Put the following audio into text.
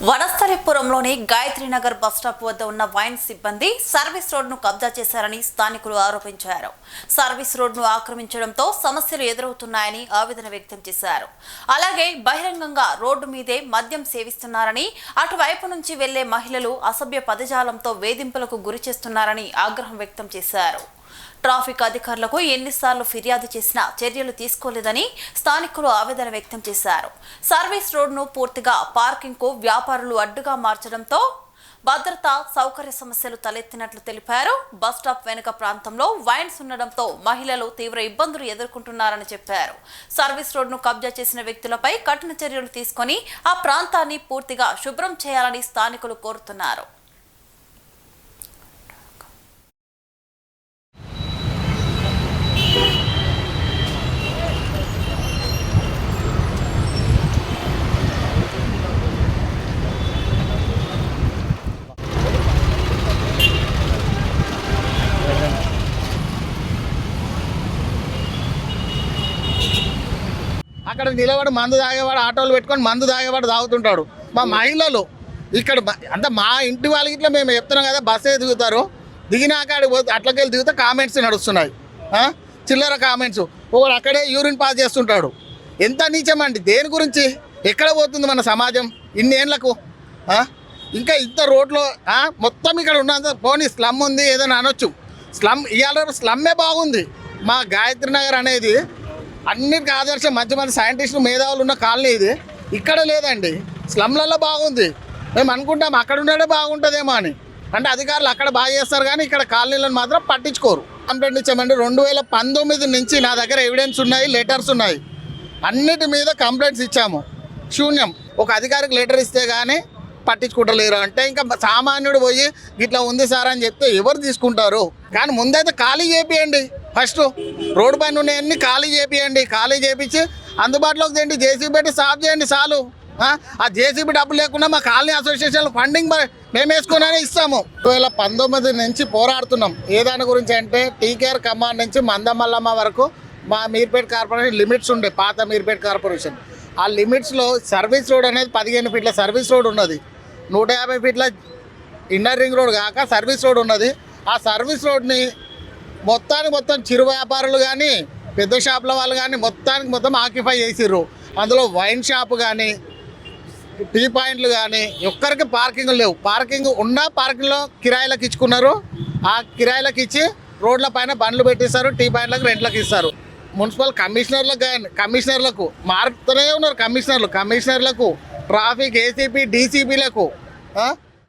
వనస్థలిపురంలోని Gayatrinagar bus stop వద్ద ఉన్న wine సిబ్బంది సర్వీస్ రోడ్డును కబ్జా చేశారని స్థానికులు ఆరోపించారు. సర్వీస్ రోడ్డును ఆక్రమించడంతో సమస్యలు ఎదురవుతున్నాయని ఆవేదన వ్యక్తం చేశారు. అలాగే బహిరంగంగా రోడ్డు మీదే మద్యం సేవిస్తున్నారని, అటువైపు నుంచి వెళ్లే మహిళలు అసభ్య పదజాలంతో వేధింపులకు గురి చేస్తున్నారని ఆగ్రహం వ్యక్తం చేశారు. ట్రాఫిక్ అధికారులకు ఎన్నిసార్లు ఫిర్యాదు చేసినా చర్యలు తీసుకోలేదని స్థానికులు ఆవేదన వ్యక్తం చేశారు. సర్వీస్ రోడ్డును పూర్తిగా పార్కింగ్కు వ్యాపారులు అడ్డుగా మార్చడంతో భద్రతా సౌకర్య సమస్యలు తలెత్తినట్లు తెలిపారు. బస్టాప్ వెనుక ప్రాంతంలో వైన్స్ ఉండడంతో మహిళలు తీవ్ర ఇబ్బందులు ఎదుర్కొంటున్నారని చెప్పారు. సర్వీస్ రోడ్డును కబ్జా చేసిన వ్యక్తులపై కఠిన చర్యలు తీసుకొని ఆ ప్రాంతాన్ని పూర్తిగా శుభ్రం చేయాలని స్థానికులు కోరుతున్నారు. అక్కడ నిలబడి మందు తాగేవాడు, ఆటోలు పెట్టుకొని మందు తాగేవాడు తాగుతుంటాడు. మా మహిళలు ఇక్కడ అంటే మా ఇంటి వాళ్ళకి ఇట్లా మేము చెప్తున్నాం కదా, బస్సే దిగుతారు. దిగినాక అట్లకెళ్ళి దిగితే కామెంట్స్ నడుస్తున్నాయి, చిల్లర కామెంట్స్. ఒకడు అక్కడే యూరిన్ పాస్ చేస్తుంటాడు. ఎంత నీచమండి! దేని గురించి? ఎక్కడ పోతుంది మన సమాజం ఇన్నేళ్లకు? ఇంకా ఇంత రోడ్లో మొత్తం ఇక్కడ ఉన్నంత పోనీ స్లమ్ ఉంది ఏదైనా అనొచ్చు. స్లమ్ ఇవాళ స్లమ్మే బాగుంది. మా గాయత్రీనగర్ అనేది అన్నిటికీ ఆదర్శం. మంచి మంచి సైంటిస్టులు, మేధావులు ఉన్న కాలనీ ఇది. ఇక్కడ లేదండి, స్లమ్లలో బాగుంది. మేము అనుకుంటాం అక్కడ ఉండడే బాగుంటుందేమో అని. అంటే అధికారులు అక్కడ బాగా చేస్తారు కానీ ఇక్కడ కాలనీలను మాత్రం పట్టించుకోరు. కంప్లైంట్ ఇచ్చామండి. 2019 నుంచి నా దగ్గర ఎవిడెన్స్ ఉన్నాయి, లెటర్స్ ఉన్నాయి. అన్నిటి మీద కంప్లైంట్స్ ఇచ్చాము. శూన్యం. ఒక అధికారికి లెటర్ ఇస్తే కానీ పట్టించుకుంటలేరు. అంటే ఇంకా సామాన్యుడు పోయి ఇట్లా ఉంది సార్ అని చెప్తే ఎవరు తీసుకుంటారు? కానీ ముందైతే ఖాళీ చేపియండి. ఫస్ట్ రోడ్డు పైన ఉన్నాయన్నీ ఖాళీ చేపియండి. ఖాళీ చేపించి అందుబాటులోకి తెండి, జేసీబీ పెట్టి సాఫ్ చేయండి చాలు. ఆ జేసీబీ డబ్బులు లేకుండా మా కాలనీ అసోసియేషన్ ఫండింగ్ మేము వేసుకునే ఇస్తాము. 2019 నుంచి పోరాడుతున్నాం. ఏ దాని గురించి అంటే టీకేఆర్ కమాండ్ నుంచి మందమల్లమ్మ వరకు మా మీర్పేట కార్పొరేషన్ లిమిట్స్ ఉండే, పాత మీర్పేట కార్పొరేషన్. ఆ లిమిట్స్లో సర్వీస్ రోడ్ అనేది 15 ఫీట్ల సర్వీస్ రోడ్ ఉన్నది. 150 ఫీట్ల ఇన్నర్ రింగ్ రోడ్ కాక సర్వీస్ రోడ్ ఉన్నది. ఆ సర్వీస్ రోడ్ని మొత్తం చిరు వ్యాపారులు కానీ పెద్ద షాపుల వాళ్ళు కానీ మొత్తం ఆక్యుపై చేసిర్రు. అందులో వైన్ షాపు కానీ టీ పాయింట్లు కానీ ఒక్కరికి పార్కింగ్ లేవు. పార్కింగ్ ఉన్న పార్కింగ్లో కిరాయిలకు ఇచ్చుకున్నారు. ఆ కిరాయిలకు ఇచ్చి రోడ్ల పైన బండ్లు పెట్టిస్తారు, టీ పాయింట్లకు రెంట్లకు ఇస్తారు. మున్సిపల్ కమిషనర్లకు కానీ కమిషనర్లకు మారుతూనే ఉన్నారు. కమిషనర్లకు ట్రాఫిక్ ఏసీపీ డీసీపీలకు